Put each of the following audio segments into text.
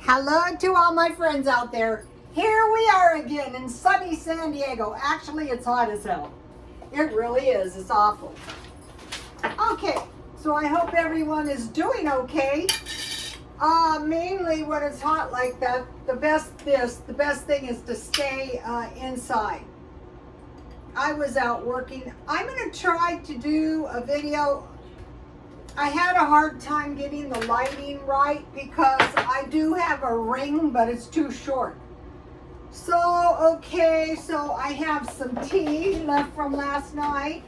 Hello to all my friends out there. Here we are again in sunny San Diego. Actually, it's hot as hell. It really is. It's awful. Okay, so I hope everyone is doing okay. Mainly when it's hot like that, the best thing is to stay inside. I was out working. I'm going to try to do a video. I had a hard time getting the lighting right because I do have a ring, but it's too short. So, okay, so I have some tea left from last night.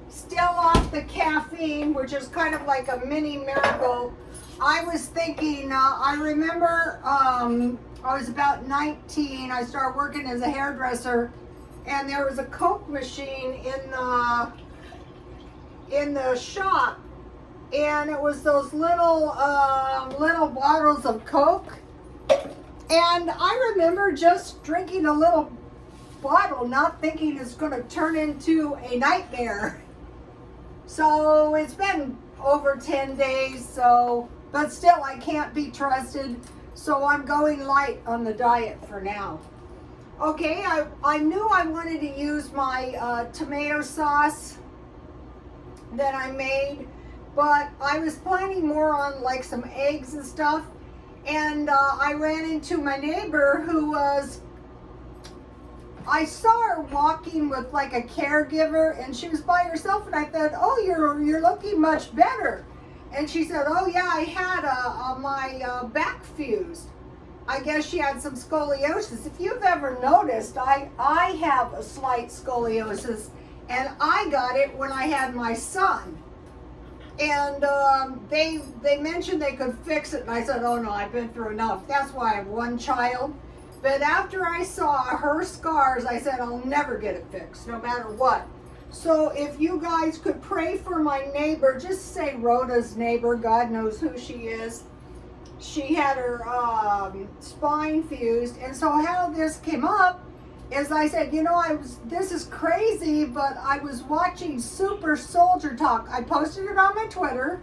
Still off the caffeine, which is kind of like a mini miracle. I was thinking, I remember I was about 19. I started working as a hairdresser, and there was a Coke machine in the shop, and it was those little bottles of Coke, and I remember just drinking a little bottle, not thinking it's going to turn into a nightmare. So it's been over 10 days, but still I can't be trusted, so I'm going light on the diet for now. Okay, I knew I wanted to use my tomato sauce that I made, but I was planning more on like some eggs and stuff, and I ran into my neighbor I saw her walking with like a caregiver, and she was by herself, and I thought, oh, you're looking much better. And she said, oh yeah, I had my back fused. I guess she had some scoliosis. If you've ever noticed, I have a slight scoliosis, and I got it when I had my son. And they mentioned they could fix it, and I said, oh no, I've been through enough. That's why I have one child. But after I saw her scars, I said, I'll never get it fixed, no matter what. So if you guys could pray for my neighbor, just say Rhoda's neighbor, God knows who she is. She had her spine fused, and so how this came up is I said, you know, this is crazy, but I was watching Super Soldier Talk. I posted it on my Twitter.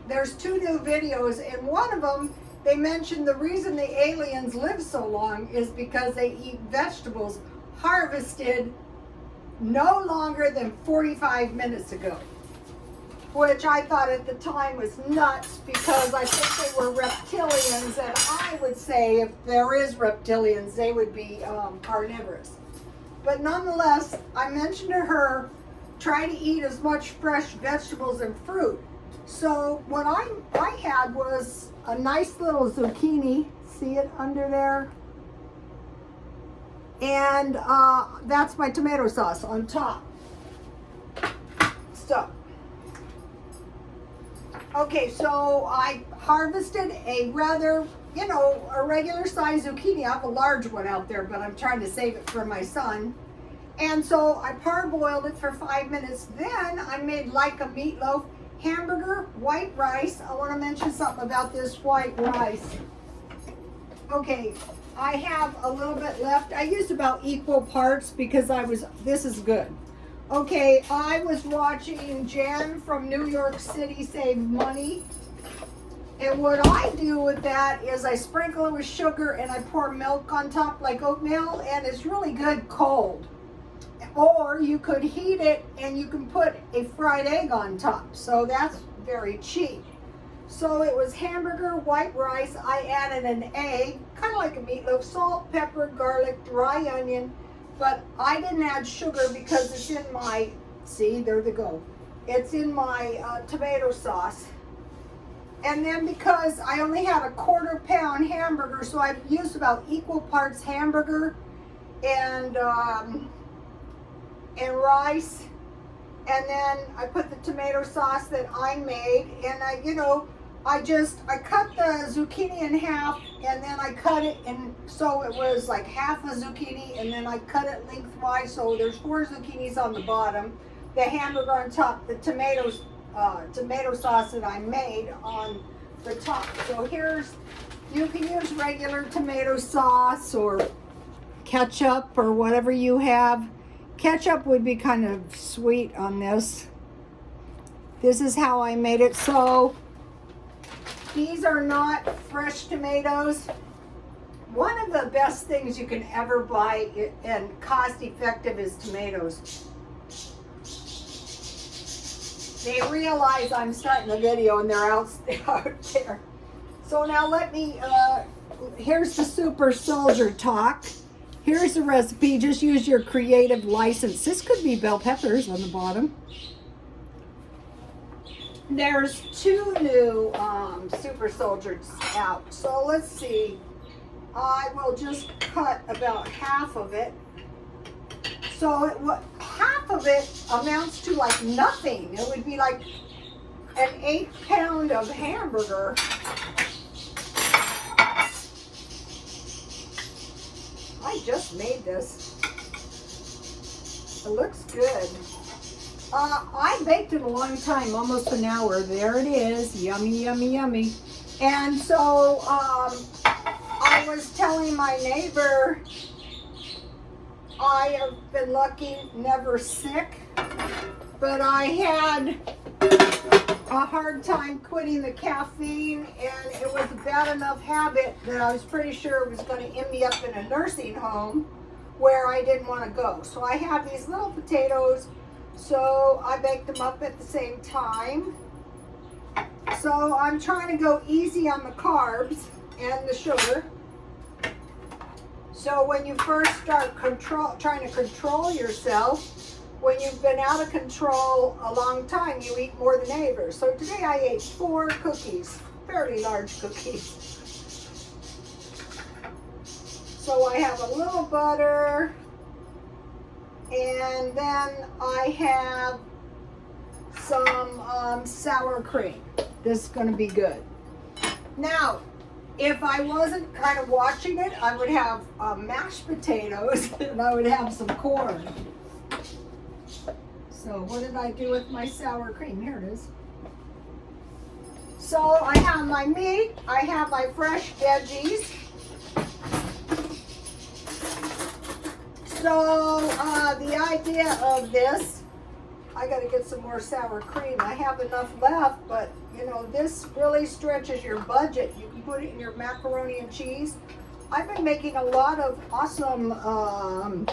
There's 2 new videos, and one of them, they mentioned the reason the aliens live so long is because they eat vegetables harvested no longer than 45 minutes ago, which I thought at the time was nuts because I think they were reptilians, and I would say if there is reptilians, they would be carnivorous. But nonetheless, I mentioned to her, try to eat as much fresh vegetables and fruit. So what I had was a nice little zucchini, see it under there? And that's my tomato sauce on top. So, okay, so I harvested a rather, a regular size zucchini. I have a large one out there, but I'm trying to save it for my son. And so I parboiled it for 5 minutes. Then I made like a meatloaf, hamburger, white rice. I want to mention something about this white rice. Okay, I have a little bit left. I used about equal parts because this is good. Okay, I was watching Jen from New York City Save Money. And what I do with that is I sprinkle it with sugar and I pour milk on top like oatmeal, and it's really good cold. Or you could heat it and you can put a fried egg on top. So that's very cheap. So it was hamburger, white rice. I added an egg, kind of like a meatloaf, salt, pepper, garlic, dry onion. But I didn't add sugar because it's in my, see, there they go. It's in my tomato sauce. And then because I only had a 1/4 pound hamburger, so I used about equal parts hamburger and rice. And then I put the tomato sauce that I made, and I cut the zucchini in half, and then I cut it, and so it was like half a zucchini, and then I cut it lengthwise, so there's 4 zucchinis on the bottom, the hamburger on top, the tomato sauce that I made on the top. So you can use regular tomato sauce or ketchup or whatever you have. Ketchup would be kind of sweet on this. This is how I made it. So These are not fresh tomatoes. One of the best things you can ever buy and cost effective is tomatoes. They realize I'm starting a video and they're out there. So now let me, here's the super soldier talk. Here's the recipe. Just use your creative license. This could be bell peppers on the bottom. There's 2 new super soldiers out. So let's see. I will just cut about half of it. So half of it amounts to like nothing. It would be like an 8-pound of hamburger. I just made this. It looks good. I baked it a long time, almost an hour. There it is. Yummy, yummy, yummy. And so I was telling my neighbor, I have been lucky, never sick, but I had a hard time quitting the caffeine, and it was a bad enough habit that I was pretty sure it was going to end me up in a nursing home where I didn't want to go. So I have these little potatoes, so I baked them up at the same time. So I'm trying to go easy on the carbs and the sugar. So when you first start trying to control yourself, when you've been out of control a long time, you eat more than neighbors. So today I ate 4 cookies, fairly large cookies. So I have a little butter, and then I have some sour cream. This is going to be good. Now, if I wasn't kind of watching it, I would have mashed potatoes and I would have some corn. So what did I do with my sour cream? Here it is. So I have my meat, I have my fresh veggies. So the idea of this, I got to get some more sour cream. I have enough left, but you know, this really stretches your budget. You can put it in your macaroni and cheese. I've been making a lot of awesome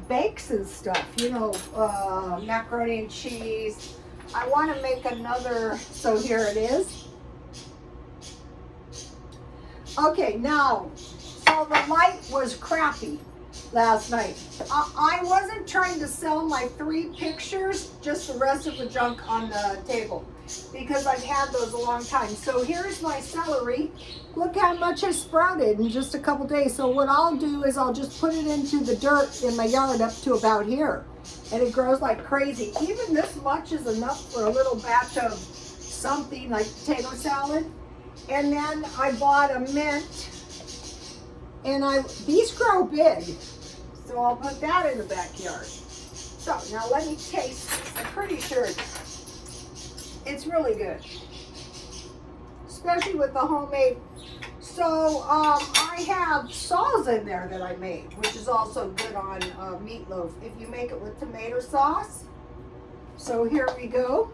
bakes and stuff, you know, macaroni and cheese. I want to make another, so here it is. Okay, now, so the light was crappy last night. I wasn't trying to sell my 3 pictures, just the rest of the junk on the table, because I've had those a long time. So here's my celery. Look how much has sprouted in just a couple days. So what I'll do is I'll just put it into the dirt in my yard up to about here, and it grows like crazy. Even this much is enough for a little batch of something like potato salad. And then I bought a mint, and these grow big, so I'll put that in the backyard. So now let me taste this. I'm pretty sure it's really good, especially with the homemade. So I have salsa in there that I made, which is also good on meatloaf if you make it with tomato sauce. So here we go.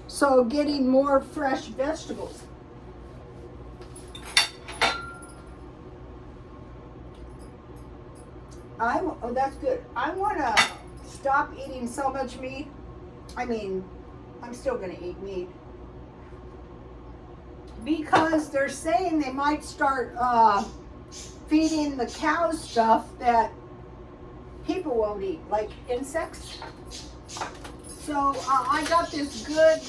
So getting more fresh vegetables. Oh, that's good. I want to stop eating so much meat. I mean, I'm still going to eat meat, because they're saying they might start feeding the cows stuff that people won't eat, like insects. So I got this good,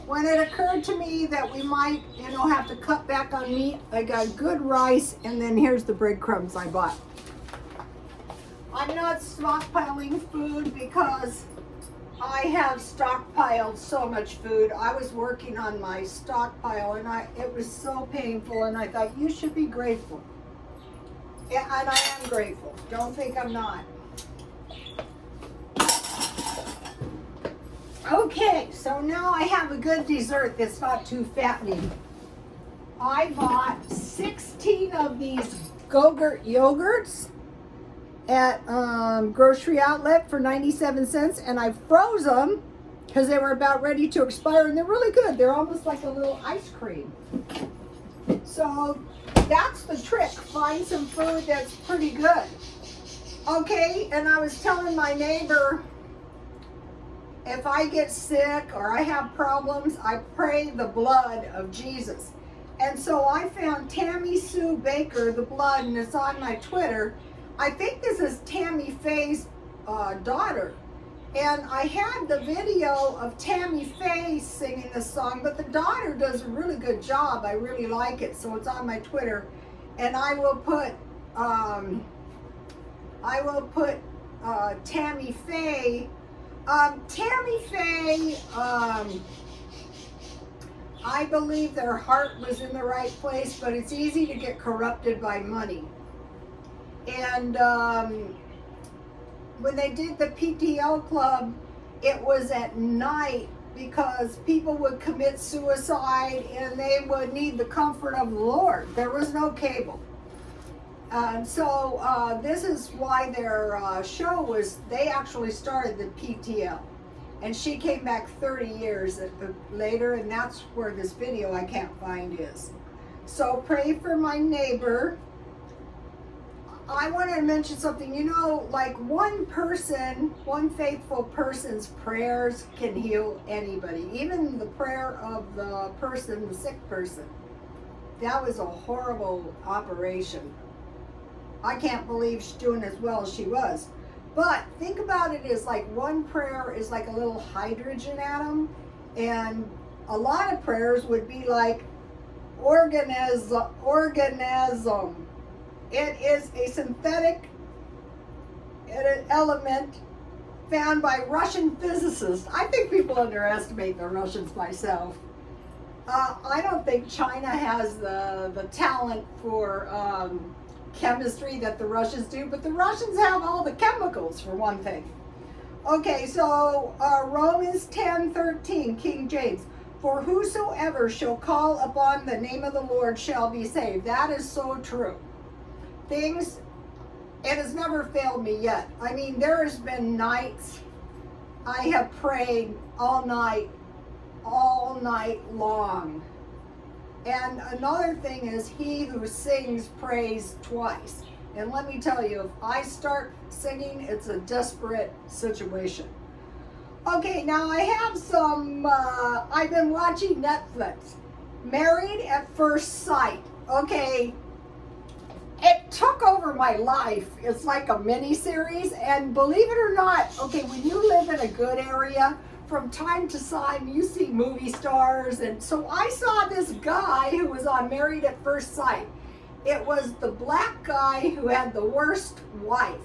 when it occurred to me that we might, you know, have to cut back on meat, I got good rice, and then here's the breadcrumbs I bought. I'm not stockpiling food because I have stockpiled so much food. I was working on my stockpile, and it was so painful, and I thought you should be grateful. And I am grateful. Don't think I'm not. Okay, so now I have a good dessert that's not too fattening. I bought 16 of these Go-Gurt yogurts at grocery outlet for 97 cents, and I froze them because they were about ready to expire, and they're really good. They're almost like a little ice cream. So that's the trick. Find some food that's pretty good. Okay, and I was telling my neighbor, if I get sick or I have problems, I pray the blood of Jesus. And so I found Tammy Sue Baker, the blood, and it's on my Twitter. I think this is Tammy Faye's daughter. And I had the video of Tammy Faye singing the song, but the daughter does a really good job. I really like it, so it's on my Twitter. And I will put Tammy Faye. Tammy Faye, I believe their heart was in the right place, but it's easy to get corrupted by money. And when they did the PTL club, it was at night because people would commit suicide and they would need the comfort of the Lord. There was no cable. So this is why their show was, they actually started the PTL. And she came back 30 years later, and that's where this video I can't find is. So pray for my neighbor. I wanted to mention something. You know, like one person, one faithful person's prayers can heal anybody. Even the prayer of the person, the sick person. That was a horrible operation. I can't believe she's doing as well as she was. But think about it as like one prayer is like a little hydrogen atom, and a lot of prayers would be like organism. It is a synthetic element found by Russian physicists. I think people underestimate the Russians myself. I don't think China has the talent for chemistry that the Russians do, but the Russians have all the chemicals for one thing. Okay, so Romans 10:13, King James. For whosoever shall call upon the name of the Lord shall be saved. That is so true. It has never failed me yet. I mean, there has been nights I have prayed all night long. And another thing is, he who sings prays twice. And let me tell you, if I start singing, it's a desperate situation. Okay, now I have some, I've been watching Netflix. Married at First Sight. Okay, it took over my life. It's like a mini series, and believe it or not, okay, when you live in a good area, from time to time you see movie stars, and so I saw this guy who was on Married at First Sight. It was the black guy who had the worst wife.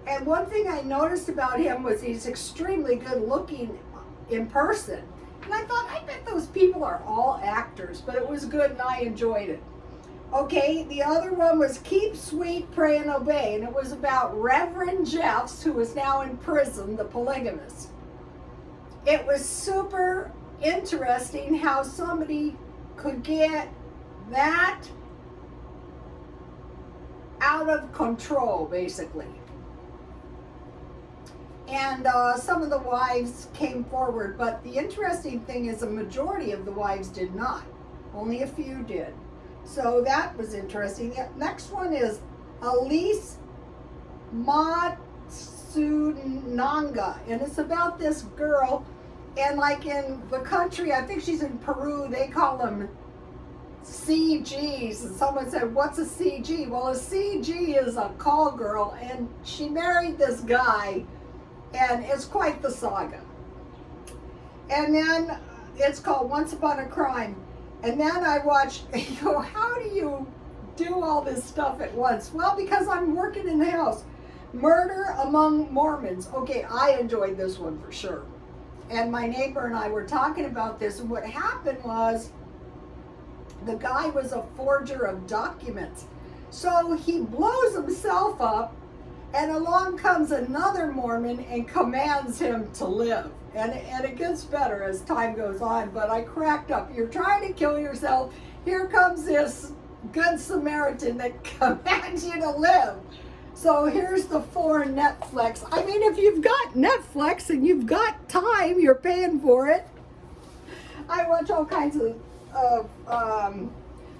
And one thing I noticed about him was he's extremely good looking in person. And I thought, I bet those people are all actors, but it was good and I enjoyed it. Okay, the other one was Keep Sweet, Pray and Obey, and it was about Reverend Jeffs, who is now in prison, the polygamist. It was super interesting how somebody could get that out of control, basically. And some of the wives came forward, but the interesting thing is a majority of the wives did not. Only a few did. So that was interesting. The next one is Elise Matsunanga, and it's about this girl, and like in the country, I think she's in Peru, they call them CGs, and someone said, what's a CG? Well, a CG is a call girl, and she married this guy, and it's quite the saga. And then it's called Once Upon a Crime. And then I watched, how do you do all this stuff at once? Well, because I'm working in the house. Murder Among Mormons. Okay, I enjoyed this one for sure. And my neighbor and I were talking about this, and what happened was the guy was a forger of documents. So he blows himself up, and along comes another Mormon and commands him to live. And it gets better as time goes on, but I cracked up. You're trying to kill yourself. Here comes this good Samaritan that commands you to live. So here's the 4 Netflix. I mean, if you've got Netflix and you've got time, you're paying for it. I watch all kinds of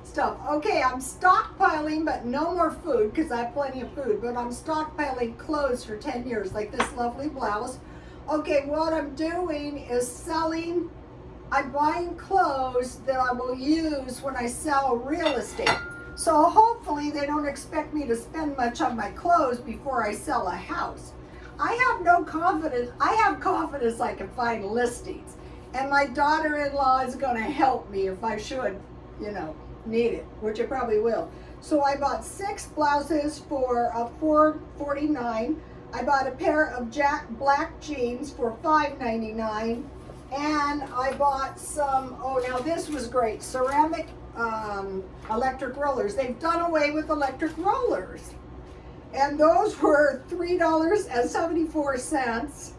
stuff. Okay, I'm stockpiling, but no more food because I have plenty of food. But I'm stockpiling clothes for 10 years, like this lovely blouse. Okay, what I'm doing is selling. I'm buying clothes that I will use when I sell real estate. So hopefully they don't expect me to spend much on my clothes before I sell a house. I have no confidence. I have confidence I can find listings. And my daughter-in-law is going to help me if I should, need it, which I probably will. So I bought 6 blouses for $4.49. I bought a pair of black jeans for $5.99. And I bought some, now this was great, ceramic electric rollers. They've done away with electric rollers. And those were $3.74.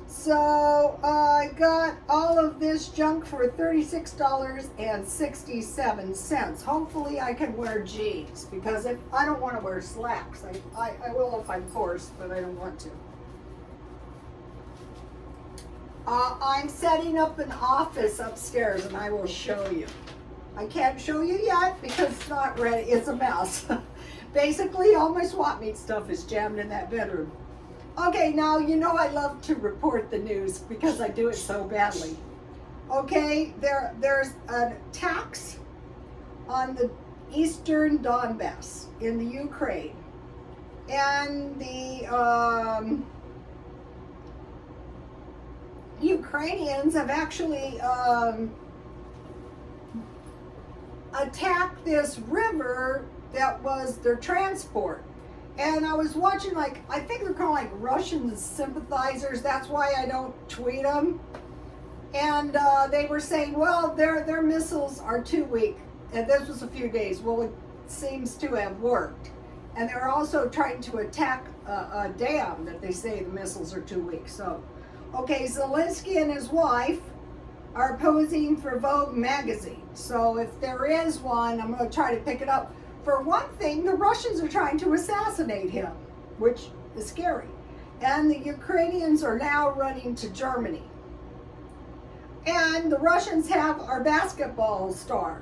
So I got all of this junk for $36.67. Hopefully I can wear jeans because if I don't want to wear slacks. I will if I'm forced, but I don't want to. I'm setting up an office upstairs and I will show you. I can't show you yet because it's not ready. It's a mess. Basically, all my swap meet stuff is jammed in that bedroom. Okay, now I love to report the news because I do it so badly. Okay, there's a tax on the eastern Donbass in the Ukraine. And the Ukrainians have actually attacked this river that was their transport. And I was watching, I think they're called Russian sympathizers. That's why I don't tweet them. And they were saying, well, their missiles are too weak. And this was a few days. Well, it seems to have worked. And they're also trying to attack a dam that they say the missiles are too weak. So, okay, Zelensky and his wife are posing for Vogue magazine. So if there is one, I'm going to try to pick it up. For one thing, the Russians are trying to assassinate him, which is scary. And the Ukrainians are now running to Germany. And the Russians have our basketball star.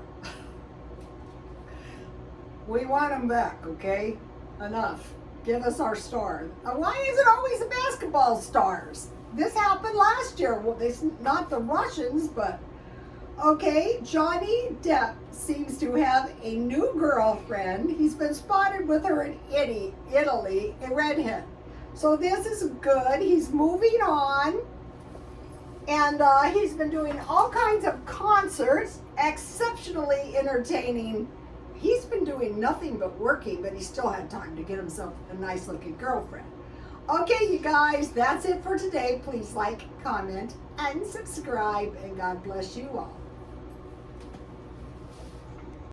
We want him back, okay? Enough. Give us our star. Why is it always the basketball stars? This happened last year. Well, it's not the Russians, but... Okay, Johnny Depp seems to have a new girlfriend. He's been spotted with her in Italy, a redhead. So this is good. He's moving on. And he's been doing all kinds of concerts, exceptionally entertaining. He's been doing nothing but working, but he still had time to get himself a nice looking girlfriend. Okay, you guys, that's it for today. Please like, comment, and subscribe, and God bless you all.